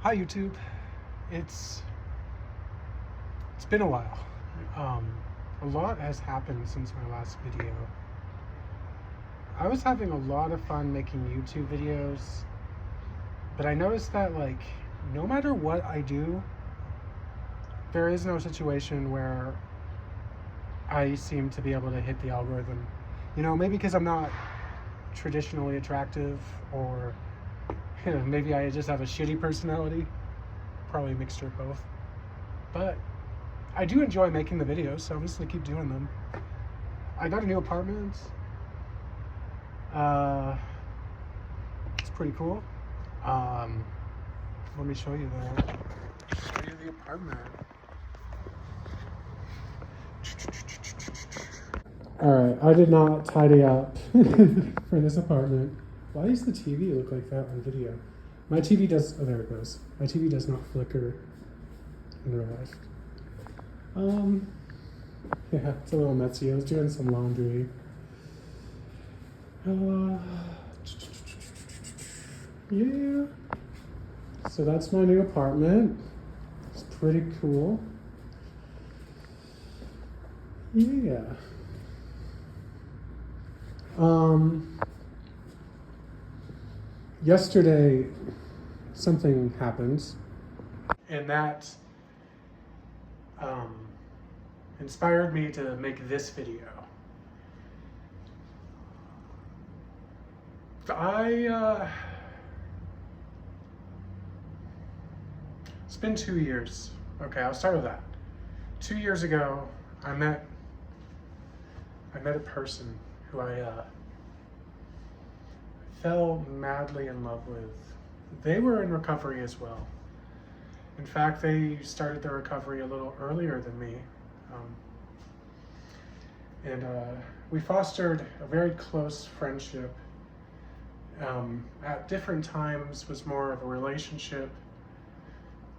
Hi YouTube. It's been a while. A lot has happened since my last video. I was having a lot of fun making YouTube videos, but I noticed that no matter what I do, there is no situation where I seem to be able to hit the algorithm. Maybe because I'm not traditionally attractive, or maybe I just have a shitty personality. Probably a mixture of both. But I do enjoy making the videos, so I'm just gonna keep doing them. I got a new apartment. It's pretty cool. Let me show you that. Show you the apartment. Alright, I did not tidy up for this apartment. Why does the TV look like that on video? My TV does, oh there it goes. My TV does not flicker in real life. Yeah, it's a little messy. I was doing some laundry. Yeah. So that's my new apartment. It's pretty cool. Yeah. Yesterday, something happened, and that inspired me to make this video. It's been 2 years. Okay, I'll start with that. 2 years ago, I met a person who I fell madly in love with. They were in recovery as well. In fact, they started their recovery a little earlier than me. And we fostered a very close friendship. At different times was more of a relationship,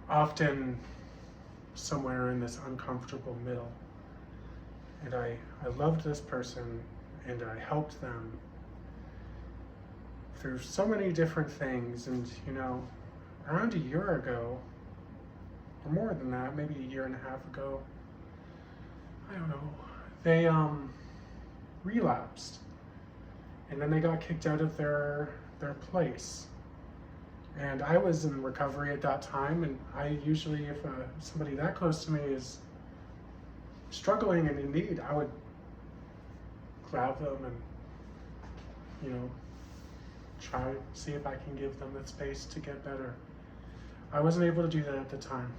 often somewhere in this uncomfortable middle. And I loved this person, and I helped them through so many different things. And around a year ago, or more than that, maybe a year and a half ago, I don't know, they relapsed, and then they got kicked out of their place. And I was in recovery at that time, and I usually, if somebody that close to me is struggling and in need, I would grab them and try to see if I can give them the space to get better. I wasn't able to do that at the time.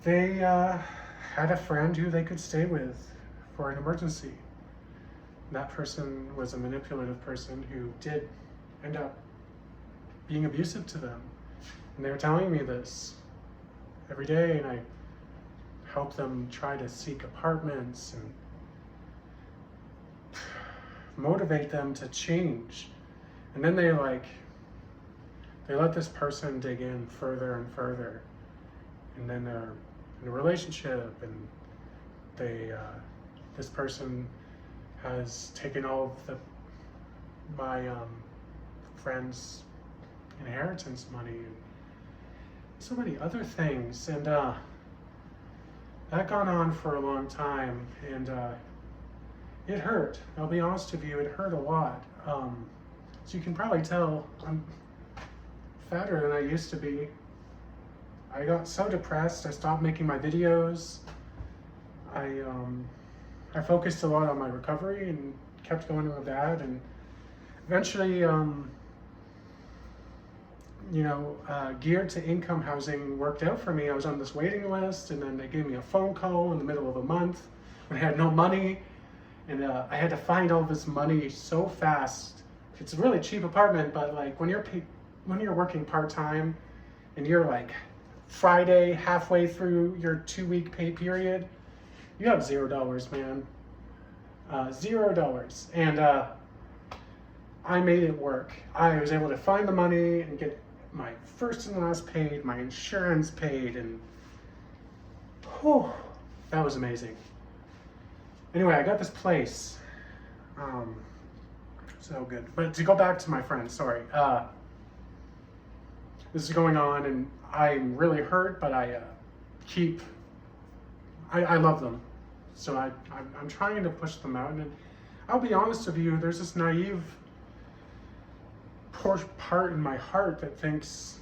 They had a friend who they could stay with for an emergency. That person was a manipulative person who did end up being abusive to them. And they were telling me this every day, and I helped them try to seek apartments and motivate them to change. And then they let this person dig in further and further. And then they're in a relationship, and this person has taken all of my friend's inheritance money and so many other things. And that gone on for a long time, and it hurt. I'll be honest with you, it hurt a lot. So you can probably tell I'm fatter than I used to be. I got so depressed, I stopped making my videos. I focused a lot on my recovery and kept going with that, and eventually, geared to income housing worked out for me. I was on this waiting list, and then they gave me a phone call in the middle of a month when I had no money, and I had to find all this money so fast. It's a really cheap apartment, but when you're working part-time and you're Friday halfway through your 2-week pay period, you have $0, man. $0. And I made it work. I was able to find the money and get my first and last paid, my insurance paid, and that was amazing. Anyway, I got this place. So good. But to go back to my friend, sorry. this is going on, and I'm really hurt, but I love them. So I'm trying to push them out. And I'll be honest with you, there's this naive poor part in my heart that thinks,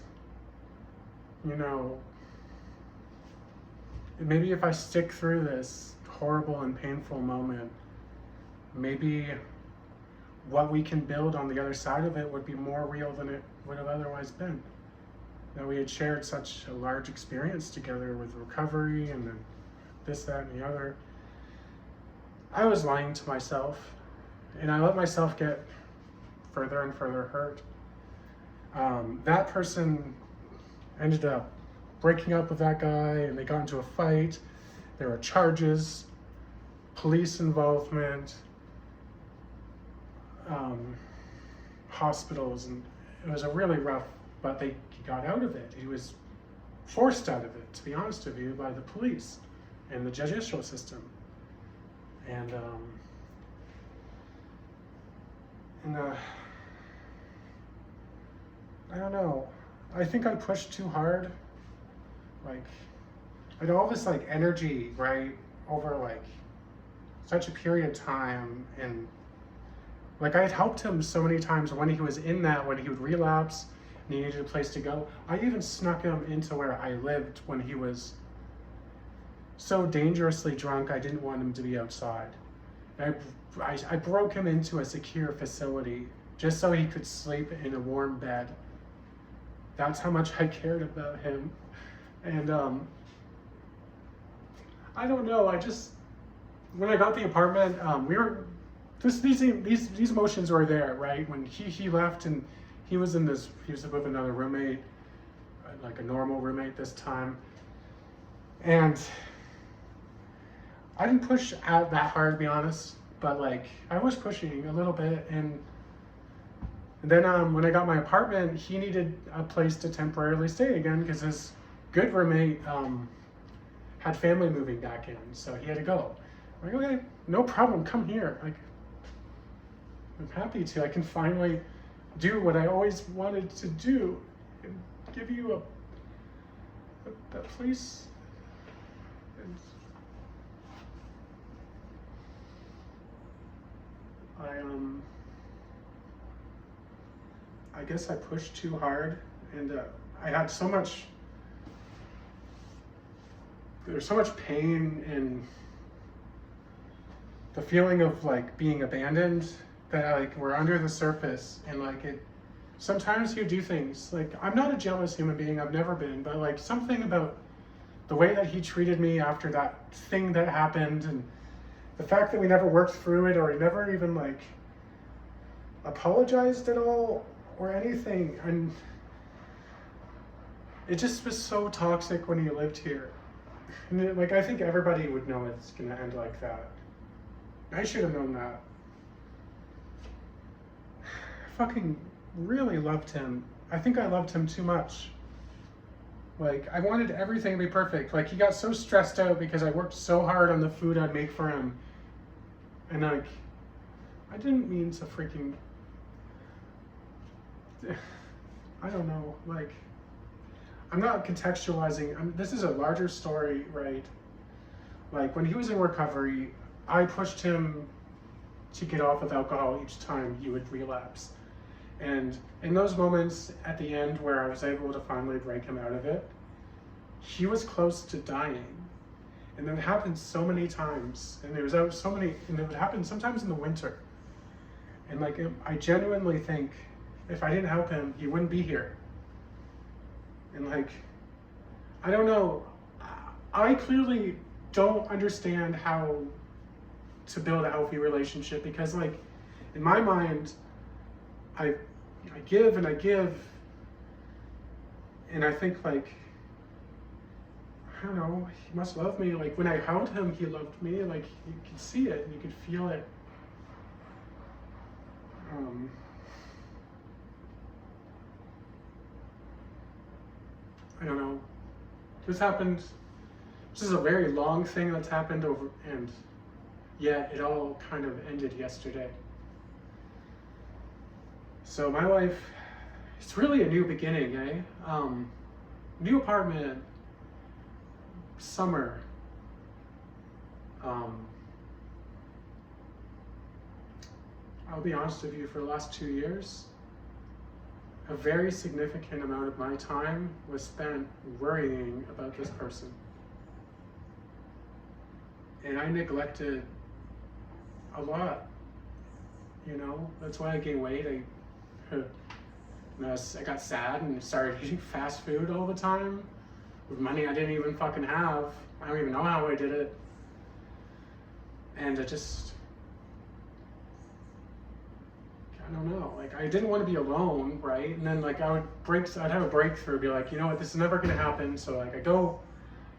you know, maybe if I stick through this horrible and painful moment, maybe what we can build on the other side of it would be more real than it would have otherwise been. That we had shared such a large experience together with recovery and then this, that, and the other. I was lying to myself, and I let myself get further and further hurt. That person ended up breaking up with that guy, and they got into a fight. There were charges, police involvement, hospitals, and it was a really rough, but he got out of it. He was forced out of it, to be honest with you, by the police and the judicial system. And I don't know. I think I pushed too hard. Like, I had all this like energy, right, over like such a period of time, and like I had helped him so many times when he was in that, when he would relapse and he needed a place to go. I even snuck him into where I lived when he was so dangerously drunk I didn't want him to be outside. I broke him into a secure facility just so he could sleep in a warm bed. That's how much I cared about him. And I don't know, when I got the apartment, these emotions were there, right? When he left, and he was with another roommate, like a normal roommate this time. And I didn't push out that hard, to be honest, but like I was pushing a little bit. And then when I got my apartment, he needed a place to temporarily stay again because his good roommate had family moving back in, so he had to go. I'm like, okay, no problem, come here. Like, I'm happy to. I can finally do what I always wanted to do and give you a place. And I guess I pushed too hard, and I had so much. There's so much pain and the feeling of like being abandoned that like we're under the surface, and like it. Sometimes you do things like, I'm not a jealous human being. I've never been, but like something about the way that he treated me after that thing that happened, and the fact that we never worked through it, or he never even like apologized at all or anything, and it just was so toxic when he lived here. And like I think everybody would know it's gonna end like that. I should have known that. I fucking really loved him. I think I loved him too much. Like, I wanted everything to be perfect. Like, he got so stressed out because I worked so hard on the food I'd make for him. And like, I didn't mean to freaking, I don't know, like, I'm not contextualizing. This is a larger story, right? Like, when he was in recovery, I pushed him to get off of alcohol each time he would relapse. And in those moments at the end where I was able to finally break him out of it, he was close to dying. And that happened so many times. And it would happen sometimes in the winter. And like, I genuinely think if I didn't help him, he wouldn't be here. And like, I don't know, I clearly don't understand how to build a healthy relationship, because like, in my mind, I give and I give, and I think like, I don't know, he must love me. Like, when I held him, he loved me. Like, you could see it and you could feel it. I don't know. This is a very long thing that's happened over, and yet it all kind of ended yesterday. So my life it's really a new beginning, eh? New apartment, summer. I'll be honest with you, for the last 2 years, a very significant amount of my time was spent worrying about this person. And I neglected a lot, you know? That's why I gained weight. I got sad and started eating fast food all the time with money I didn't even fucking have. I don't even know how I did it. And I don't know, like I didn't want to be alone, right? And then like I'd have a breakthrough, be like, you know what, this is never gonna happen. So like I go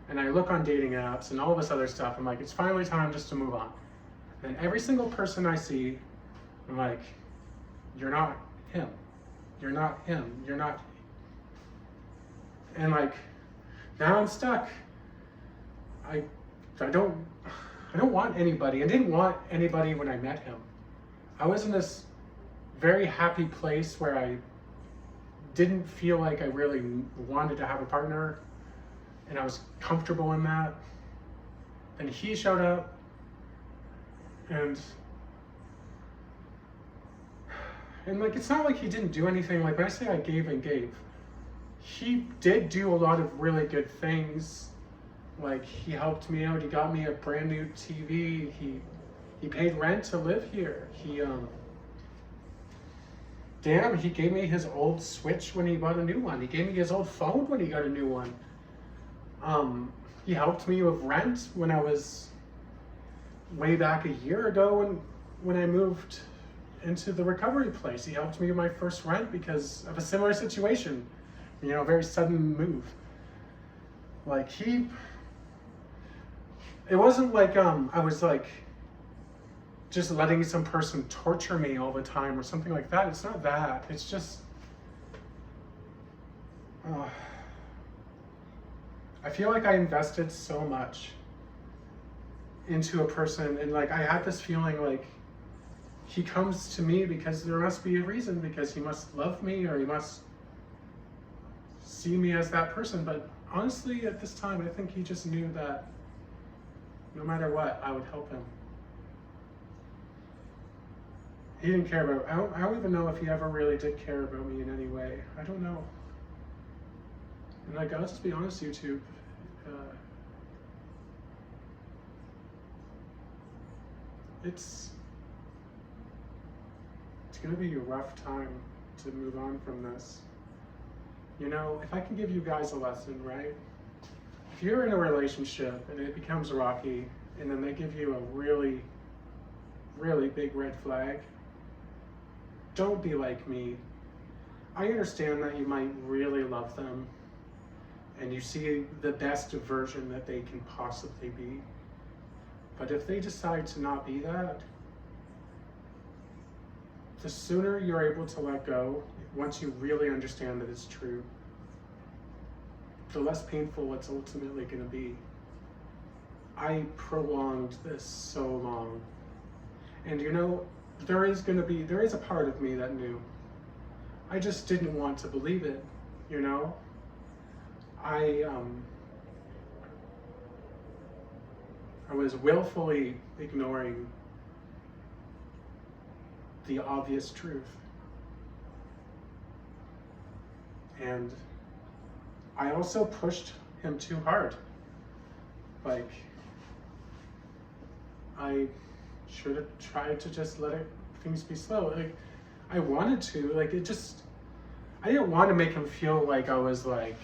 and I look on dating apps and all this other stuff. I'm like, it's finally time just to move on. And every single person I see, I'm like, you're not him. You're not him. You're not. And like, now I'm stuck. I don't want anybody. I didn't want anybody when I met him. I was in this very happy place where I didn't feel like I really wanted to have a partner, and I was comfortable in that. And he showed up, and like, it's not like he didn't do anything. Like when I say I gave and gave, he did do a lot of really good things. Like he helped me out. He got me a brand new TV. He paid rent to live here. He gave me his old Switch when he bought a new one. He gave me his old phone when he got a new one. He helped me with rent when I was way back a year ago when I moved into the recovery place. He helped me with my first rent because of a similar situation, you know, a very sudden move. Like it wasn't like I was like just letting some person torture me all the time or something like that. It's not that. It's just I feel like I invested so much into a person, and like I had this feeling like he comes to me because there must be a reason, because he must love me or he must see me as that person. But honestly, at this time, I think he just knew that no matter what, I would help him. He didn't care about, I don't even know if he ever really did care about me in any way. I don't know. And like, I'll just be honest, YouTube. It's gonna be a rough time to move on from this. You know, if I can give you guys a lesson, right? If you're in a relationship and it becomes rocky, and then they give you a really, really big red flag, don't be like me. I understand that you might really love them, and you see the best version that they can possibly be. But if they decide to not be that, the sooner you're able to let go, once you really understand that it's true, the less painful it's ultimately going to be. I prolonged this so long. And you know, there is a part of me that knew. I just didn't want to believe it, you know? I was willfully ignoring the obvious truth. And I also pushed him too hard. Like, I should have tried to just let things be slow. Like, I wanted to, like, I didn't want to make him feel like I was like,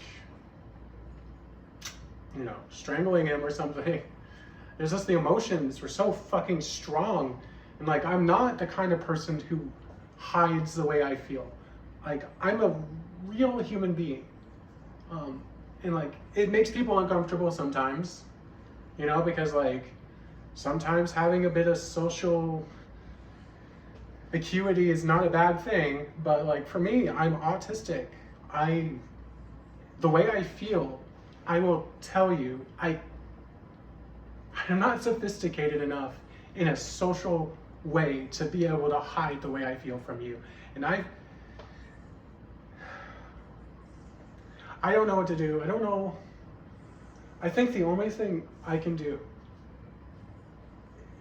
you know, strangling him or something. There's just the emotions were so fucking strong. And like, I'm not the kind of person who hides the way I feel. Like, I'm a real human being. And like, it makes people uncomfortable sometimes, you know, because like, sometimes having a bit of social acuity is not a bad thing. But like, for me, I'm autistic. The way I feel, I will tell you, I'm not sophisticated enough in a social way to be able to hide the way I feel from you. And I don't know what to do. I don't know. I think the only thing I can do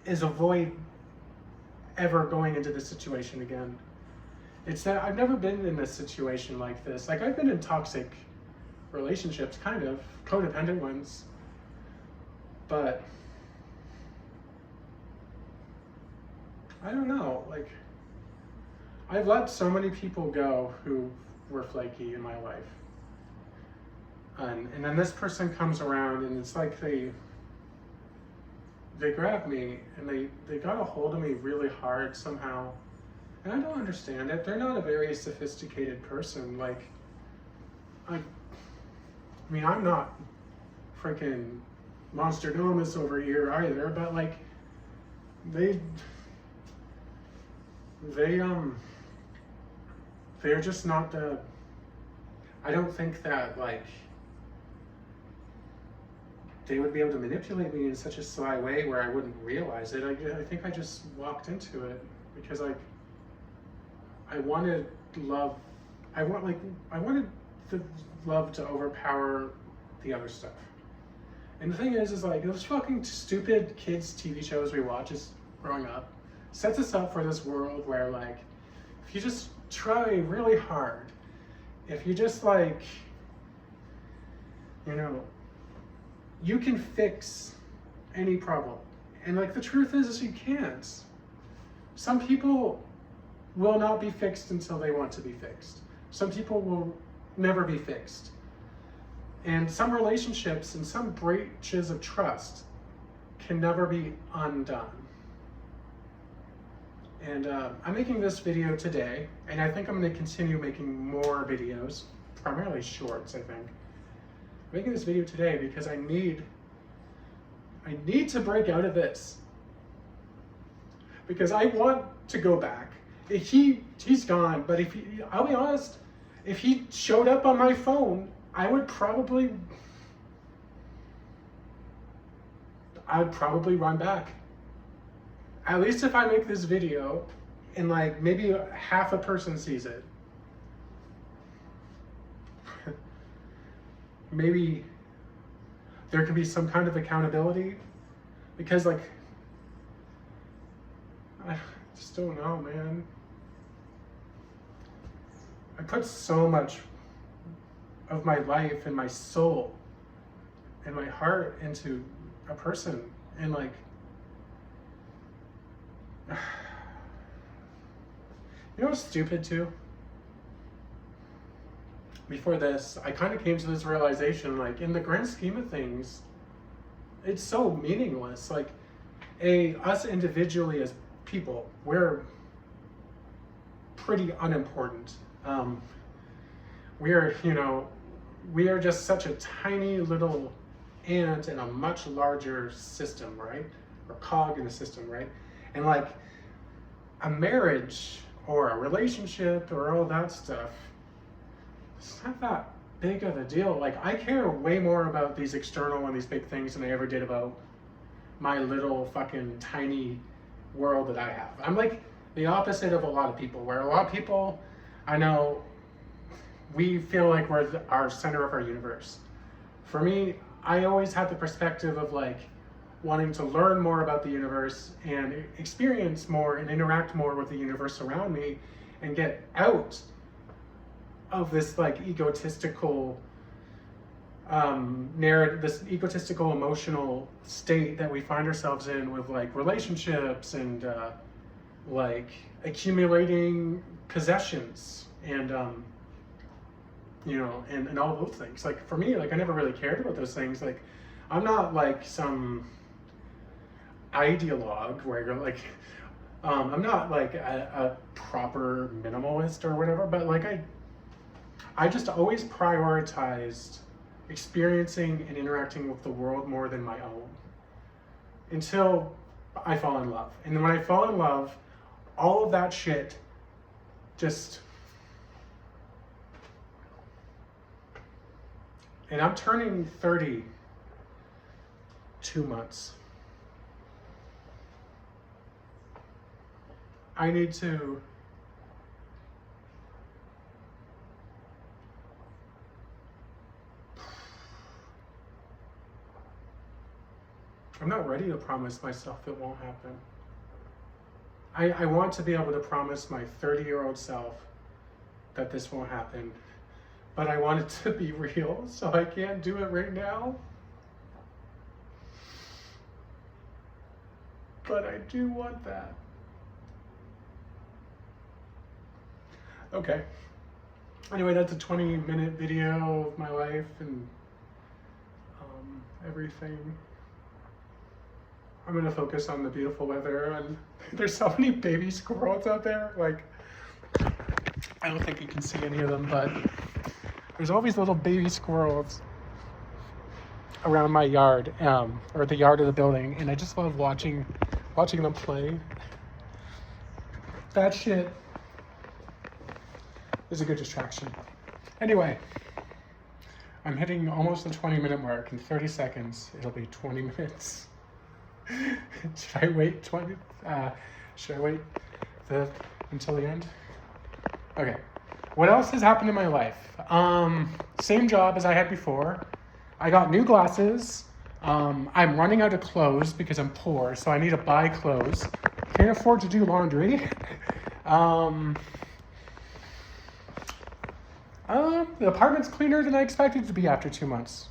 is avoid ever going into this situation again. It's that I've never been in a situation like this. Like, I've been in toxic relationships, kind of, codependent ones, but I don't know, like, I've let so many people go who were flaky in my life. And then this person comes around and it's like they grab me and they got a hold of me really hard somehow. And I don't understand it. They're not a very sophisticated person. Like, I mean, I'm not freaking Monster Nomus over here either, but like, they're just not I don't think that, like, they would be able to manipulate me in such a sly way where I wouldn't realize it. I think I just walked into it because I wanted love. I wanted the love to overpower the other stuff. And the thing is like, those fucking stupid kids TV shows we watch as growing up sets us up for this world where, like, if you just try really hard, if you just, like, you know, you can fix any problem. And, like, the truth is you can't. Some people will not be fixed until they want to be fixed. Some people will never be fixed. And some relationships and some breaches of trust can never be undone. And I'm making this video today, and I think I'm going to continue making more videos, primarily shorts, I think. I'm making this video today because I need to break out of this. Because I want to go back. He's gone, but I'll be honest, if he showed up on my phone, I'd probably run back. At least if I make this video and, like, maybe half a person sees it. Maybe there can be some kind of accountability, because, like, I just don't know, man. I put so much of my life and my soul and my heart into a person, and, like, you know what's stupid too? Before this, I kind of came to this realization, like, in the grand scheme of things, it's so meaningless. Like, us individually as people, we're pretty unimportant. We are just such a tiny little ant in a much larger system, right? Or cog in a system, right? And, like, a marriage or a relationship or all that stuff, it's not that big of a deal. Like, I care way more about these external and these big things than I ever did about my little fucking tiny world that I have. I'm like the opposite of a lot of people, where a lot of people, I know, we feel like we're our center of our universe. For me, I always had the perspective of, like, wanting to learn more about the universe and experience more and interact more with the universe around me and get out of this, like, egotistical narrative, this egotistical emotional state that we find ourselves in with, like, relationships and like, accumulating possessions and you know, and all those things. Like, for me, like, I never really cared about those things. Like, I'm not like some ideologue where you're like, I'm not like a proper minimalist or whatever, but, like, I just always prioritized experiencing and interacting with the world more than my own, until I fall in love. And then when I fall in love, all of that shit just... And I'm turning 30 2 months. I need to I'm not ready to promise myself it won't happen. I want to be able to promise my 30-year-old self that this won't happen, but I want it to be real, so I can't do it right now. But I do want that. Okay. Anyway, that's a 20-minute video of my life and everything. I'm gonna focus on the beautiful weather, and there's so many baby squirrels out there. Like, I don't think you can see any of them, but there's all these little baby squirrels around my yard, or the yard of the building, and I just love watching them play. That shit is a good distraction. Anyway, I'm hitting almost the 20-minute mark. In 30 seconds, it'll be 20 minutes. Should I wait until the end? Okay. What else has happened in my life? Same job as I had before. I got new glasses. I'm running out of clothes because I'm poor, so I need to buy clothes. Can't afford to do laundry. The apartment's cleaner than I expected it to be after 2 months.